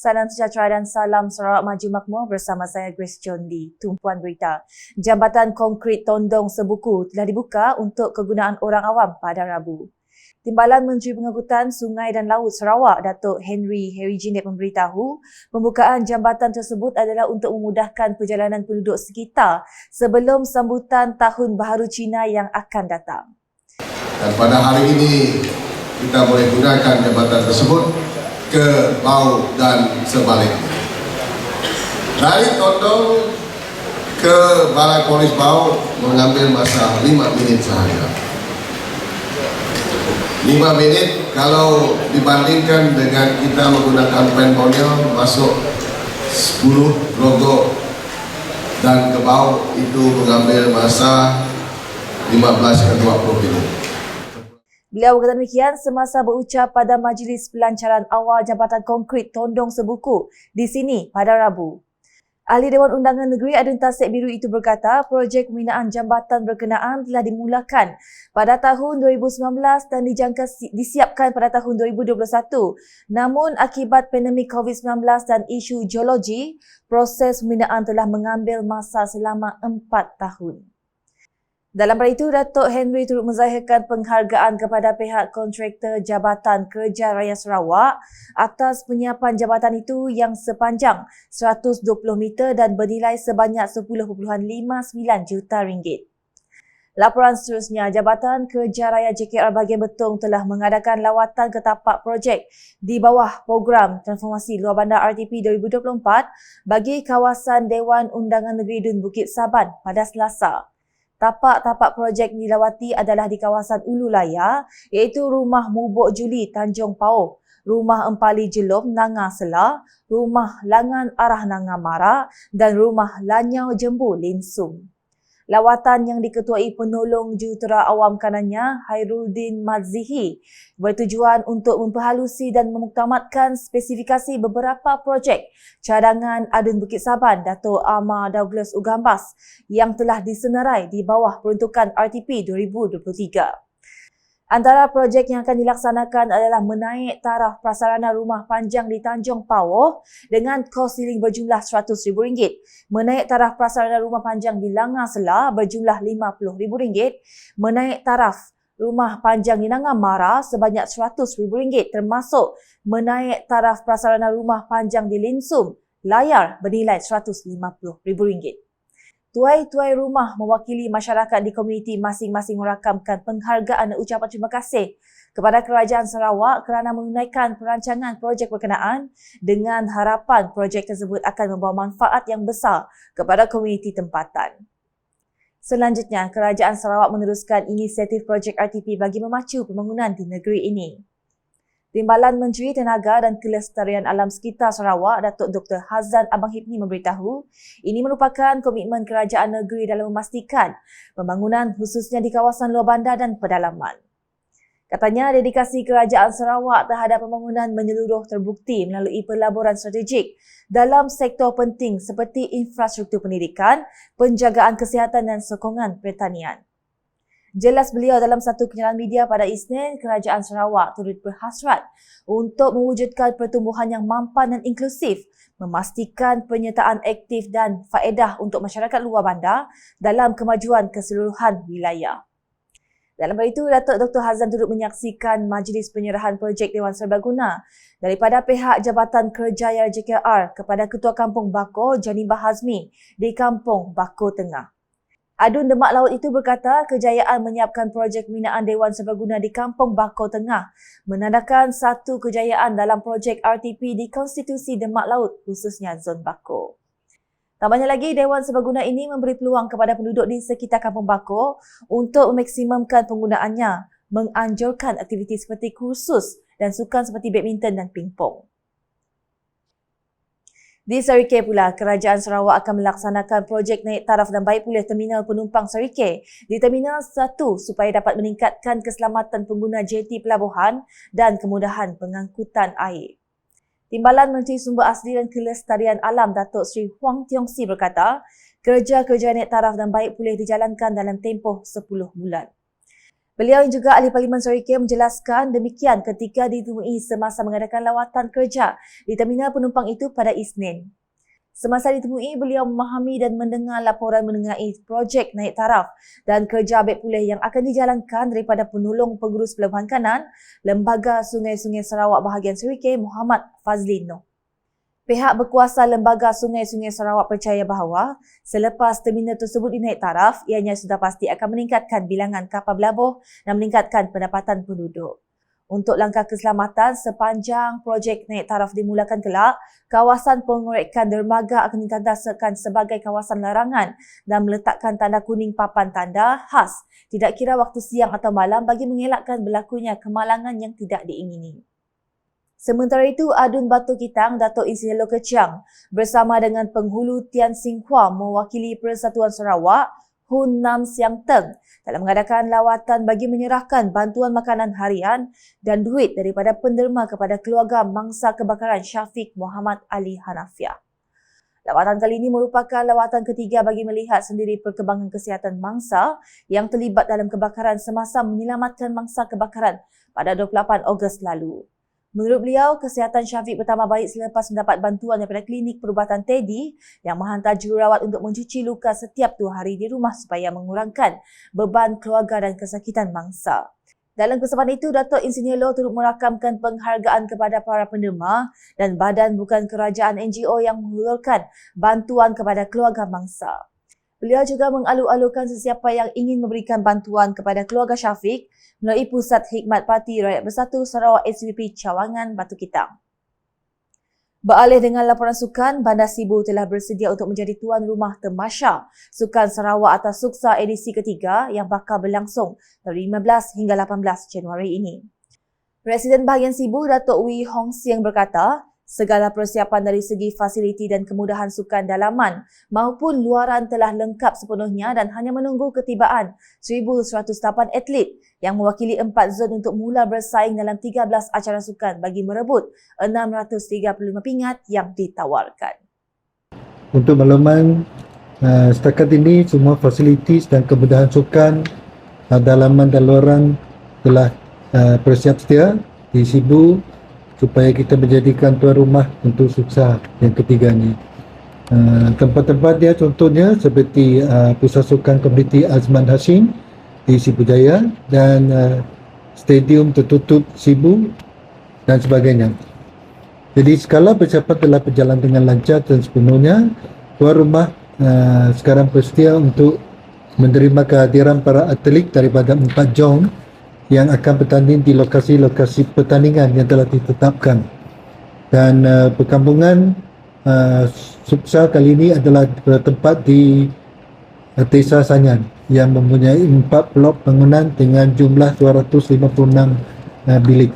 Salam sejahtera dan salam Sarawak Maju Makmur bersama saya Grace John Lee. Tumpuan berita. Jambatan konkrit Tondong Sebuku telah dibuka untuk kegunaan orang awam pada Rabu. Timbalan Menteri Pengangkutan Sungai dan Laut Sarawak, Datuk Henry Jinet memberitahu pembukaan jambatan tersebut adalah untuk memudahkan perjalanan penduduk sekitar sebelum sambutan Tahun Baharu Cina yang akan datang. Dan pada hari ini kita boleh gunakan jambatan tersebut ke Bau dan sebaliknya. Dari Tondong ke Balai Polis Bau mengambil masa 5 minit sahaja. 5 menit kalau dibandingkan dengan kita menggunakan Penbonyo masuk 10 Grogol dan ke Bau itu mengambil masa 15 ke 20 minit. Beliau berkata demikian semasa berucap pada majlis pelancaran awal jambatan konkrit Tondong Sebuku di sini pada Rabu. Ahli Dewan Undangan Negeri Adun Tasik Biru itu berkata projek pembinaan jambatan berkenaan telah dimulakan pada tahun 2019 dan dijangka disiapkan pada tahun 2021. Namun akibat pandemik COVID-19 dan isu geologi, proses pembinaan telah mengambil masa selama 4 tahun. Dalam pada itu, Datuk Henry turut menzahirkan penghargaan kepada pihak kontraktor Jabatan Kerja Raya Sarawak atas penyiapan jabatan itu yang sepanjang 120 meter dan bernilai sebanyak 10.59 juta ringgit. Laporan seterusnya, Jabatan Kerja Raya JKR bahagian Betong telah mengadakan lawatan ke tapak projek di bawah program Transformasi Luar Bandar RTP 2024 bagi kawasan Dewan Undangan Negeri Dun Bukit Saban pada Selasa. Tapak-tapak projek dilawati adalah di kawasan Ulu Laya iaitu Rumah Mubok Juli Tanjung Pauh, Rumah Empali Jelom Nanga Selah, Rumah Langan Arah Nanga Mara dan Rumah Lanyau Jembu Linsum. Lawatan yang diketuai penolong Jurutera Awam kanannya Hairuddin Madzihi bertujuan untuk memperhalusi dan memuktamadkan spesifikasi beberapa projek cadangan Adun Bukit Saban Dato' Amar Douglas Ugambas yang telah disenarai di bawah peruntukan RTP 2023. Antara projek yang akan dilaksanakan adalah menaik taraf prasarana rumah panjang di Tanjung Pauh dengan kos siling berjumlah RM100,000, menaik taraf prasarana rumah panjang di Langar Selah berjumlah RM50,000, menaik taraf rumah panjang di Nanga Mara sebanyak RM100,000 termasuk menaik taraf prasarana rumah panjang di Linsum, Layar bernilai RM150,000. Tuai-tuai rumah mewakili masyarakat di komuniti masing-masing merakamkan penghargaan dan ucapan terima kasih kepada Kerajaan Sarawak kerana menunaikan perancangan projek berkenaan dengan harapan projek tersebut akan membawa manfaat yang besar kepada komuniti tempatan. Selanjutnya, Kerajaan Sarawak meneruskan inisiatif projek RTP bagi memacu pembangunan di negeri ini. Timbalan Menteri Tenaga dan Kelestarian Alam Sekitar Sarawak, Datuk Dr. Hazan Abang Hipni memberitahu ini merupakan komitmen kerajaan negeri dalam memastikan pembangunan khususnya di kawasan luar bandar dan pedalaman. Katanya, dedikasi kerajaan Sarawak terhadap pembangunan menyeluruh terbukti melalui pelaburan strategik dalam sektor penting seperti infrastruktur pendidikan, penjagaan kesihatan dan sokongan pertanian. Jelas beliau dalam satu kenyataan media pada Isnin, Kerajaan Sarawak turut berhasrat untuk mewujudkan pertumbuhan yang mampan dan inklusif, memastikan penyertaan aktif dan faedah untuk masyarakat luar bandar dalam kemajuan keseluruhan wilayah. Dalam hal itu, Datuk Dr. Hazan turut menyaksikan majlis penyerahan projek Dewan Serbaguna daripada pihak Jabatan Kerja Raya JKR kepada Ketua Kampung Bako Janibah Hazmi di Kampung Bako Tengah. Adun Demak Laut itu berkata kejayaan menyiapkan projek pembinaan Dewan Serbaguna di Kampung Bako Tengah menandakan satu kejayaan dalam projek RTP di Konstitusi Demak Laut khususnya Zon Bako. Tambahnya lagi, Dewan Serbaguna ini memberi peluang kepada penduduk di sekitar Kampung Bako untuk memaksimumkan penggunaannya, menganjurkan aktiviti seperti kursus dan sukan seperti badminton dan pingpong. Di Sarike pula, Kerajaan Sarawak akan melaksanakan projek naik taraf dan baik pulih terminal penumpang Sarike di Terminal 1 supaya dapat meningkatkan keselamatan pengguna JT pelabuhan dan kemudahan pengangkutan air. Timbalan Menteri Sumber Asli dan Kelestarian Alam Datuk Seri Huang Tiong Si berkata, kerja-kerja naik taraf dan baik pulih dijalankan dalam tempoh 10 bulan. Beliau yang juga Ahli Parlimen Serikaya menjelaskan demikian ketika ditemui semasa mengadakan lawatan kerja di terminal penumpang itu pada Isnin. Semasa ditemui, beliau memahami dan mendengar laporan mengenai projek naik taraf dan kerja beg pulih yang akan dijalankan daripada penolong pengurus pelabuhan kanan Lembaga Sungai-Sungai Sarawak bahagian Serikaya Muhammad Fazli Noh. Pihak berkuasa Lembaga Sungai-Sungai Sarawak percaya bahawa selepas terminal tersebut dinaik taraf, ianya sudah pasti akan meningkatkan bilangan kapal berlabuh dan meningkatkan pendapatan penduduk. Untuk langkah keselamatan sepanjang projek naik taraf dimulakan kelak, kawasan pengorekan dermaga akan ditandaskan sebagai kawasan larangan dan meletakkan tanda kuning papan tanda khas tidak kira waktu siang atau malam bagi mengelakkan berlakunya kemalangan yang tidak diingini. Sementara itu, Adun Batu Kitang, Datuk Insinyur Loh Kechiang bersama dengan Penghulu Tian Sing Hua mewakili Persatuan Sarawak, Hun Nam Siang Teng dalam mengadakan lawatan bagi menyerahkan bantuan makanan harian dan duit daripada penderma kepada keluarga mangsa kebakaran Syafiq Muhammad Ali Hanafiah. Lawatan kali ini merupakan lawatan ketiga bagi melihat sendiri perkembangan kesihatan mangsa yang terlibat dalam kebakaran semasa menyelamatkan mangsa kebakaran pada 28 Ogos lalu. Menurut beliau, kesihatan Syafiq bertambah baik selepas mendapat bantuan daripada klinik perubatan Teddy yang menghantar jururawat untuk mencuci luka setiap 2 hari di rumah supaya mengurangkan beban keluarga dan kesakitan mangsa. Dalam kesempatan itu, Datuk Insinyur Loh turut merakamkan penghargaan kepada para penderma dan badan bukan kerajaan NGO yang menghulurkan bantuan kepada keluarga mangsa. Beliau juga mengalu-alukan sesiapa yang ingin memberikan bantuan kepada keluarga Syafiq melalui Pusat Hikmat Parti Rakyat Bersatu Sarawak SVP Cawangan Batu Kitang. Beralih dengan laporan sukan, Bandar Sibu telah bersedia untuk menjadi tuan rumah Tamasya Sukan Sarawak atau Suksa edisi ketiga yang bakal berlangsung dari 15 hingga 18 Januari ini. Presiden bahagian Sibu, Datuk Wee Hong Siang berkata, segala persiapan dari segi fasiliti dan kemudahan sukan dalaman maupun luaran telah lengkap sepenuhnya dan hanya menunggu ketibaan 1,108 atlet yang mewakili 4 zon untuk mula bersaing dalam 13 acara sukan bagi merebut 635 pingat yang ditawarkan. Untuk makluman, setakat ini semua fasilitis dan kemudahan sukan dalaman dan luaran telah bersiap sedia di Sibu supaya kita menjadikan tuan rumah untuk Suksa yang ketiga ni. Tempat-tempat dia contohnya seperti Pusat Sukan Komuniti Azman Hashim di Sibu Jaya dan Stadium Tertutup Sibu dan sebagainya. Jadi skala persiapan telah berjalan dengan lancar dan sepenuhnya. Tuan rumah sekarang bersedia untuk menerima kehadiran para atlet daripada 4 zon yang akan bertanding di lokasi-lokasi pertandingan yang telah ditetapkan. Dan perkampungan Suksa kali ini adalah bertempat di Desa Sanyan yang mempunyai 4 blok bangunan dengan jumlah 256 bilik.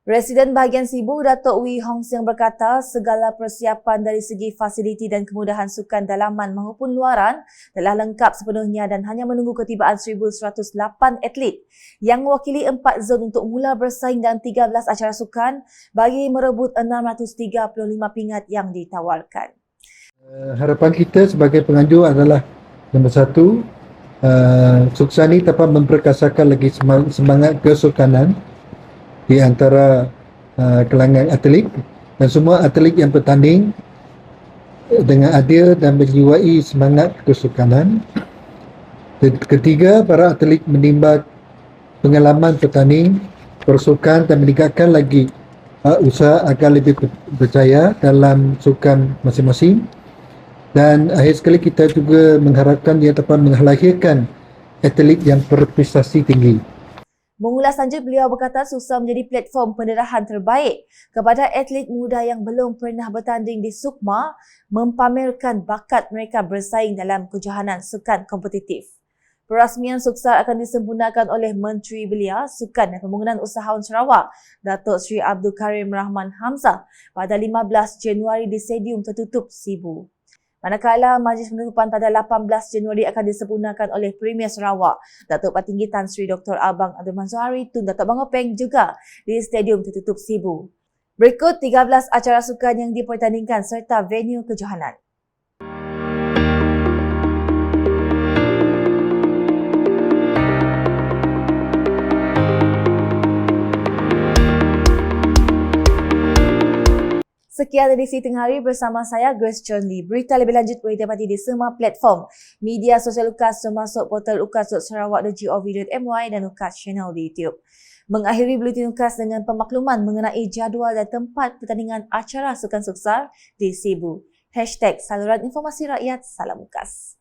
Presiden bahagian Sibu, Datuk Wee Hong Siang berkata, segala persiapan dari segi fasiliti dan kemudahan sukan dalaman maupun luaran telah lengkap sepenuhnya dan hanya menunggu ketibaan 1,108 atlet yang mewakili 4 zon untuk mula bersaing dalam 13 acara sukan bagi merebut 635 pingat yang ditawarkan. Harapan kita sebagai penganjur adalah nombor 1, Suksa ini dapat memperkasakan lagi semangat kesukanan di antara kalangan atlet dan semua atlet yang bertanding dengan adil dan menjiwai semangat kesukanan. Ketiga, para atlet menimba pengalaman bertanding, bersukan dan meningkatkan lagi usaha agar lebih berjaya dalam sukan masing-masing. Dan akhir sekali kita juga mengharapkan dia dapat melahirkan atlet yang berprestasi tinggi. Mengulas lanjut, beliau berkata Suksa menjadi platform pendarahan terbaik kepada atlet muda yang belum pernah bertanding di Sukma mempamerkan bakat mereka bersaing dalam kejohanan sukan kompetitif. Perasmian Suksa akan disempurnakan oleh Menteri Belia, Sukan dan Pembangunan Usahawan Sarawak, Datuk Seri Abdul Karim Rahman Hamzah pada 15 Januari di Stadium Tertutup Sibu. Manakala Majlis Penutupan pada 18 Januari akan disempurnakan oleh Premier Sarawak, Datuk Patinggi Tan Sri Dr. Abang Abdul Manzuhari Tun Datuk Bangopeng juga di Stadium Tertutup Sibu. Berikut 13 acara sukan yang dipertandingkan serta venue kejohanan. Sekian edisi Tengah Hari bersama saya, Grace Chon Lee. Berita lebih lanjut boleh dapati di semua platform media sosial UKAS termasuk portal ukas.sarawak.gov.my dan UKAS channel di YouTube. Mengakhiri Buletin UKAS dengan pemakluman mengenai jadual dan tempat pertandingan acara Sukan Suksar di Sibu. #Saluran Informasi Rakyat, Salam UKAS.